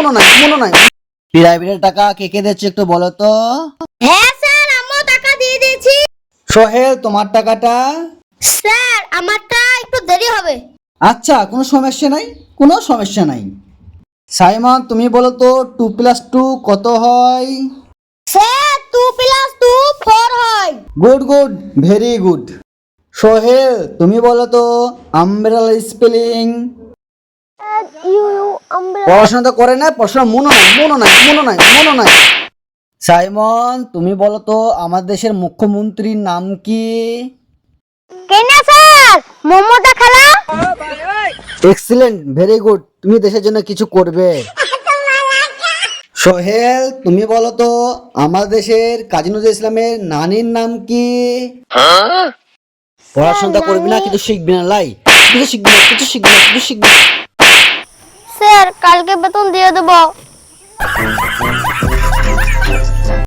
মনে নাই। প্রাইভেটের টাকা কে কে দিচ্ছে একটু বলো তো। হ্যাঁ স্যার, আমিও টাকা দিয়ে দিয়েছি। সোহেল তোমার টাকাটা? স্যার আমারটা একটু দেরি হবে। আচ্ছা, কোনো সমস্যা নাই, কোনো সমস্যা নাই। সাইমন তুমি বলো তো 2+2 কত হয়? স্যার 2+2 4 হয়। Good good, very good. Sohel তুমি বলো তো আমব্রেলা স্পেলিং? পড়াশোনা তো করে না, পড়াশোনা মনে নাই। সাইমন তুমি বলো তো আমার দেশের মুখ্যমন্ত্রীর নাম কি? কেন স্যার? মোমোটা খেলা। এক্সিলেন্ট, ভেরি গুড, তুমি দেশের জন্য কিছু করবে। সোহেল তুমি বলো তো আমার দেশের কাজী নজরুল ইসলামের নানির নাম কি? পড়াশোনা করবি না, কিছু শিখবি না, লাই কিছু শিখবি না। স্যার কালকে বেতন দিয়ে দেবো।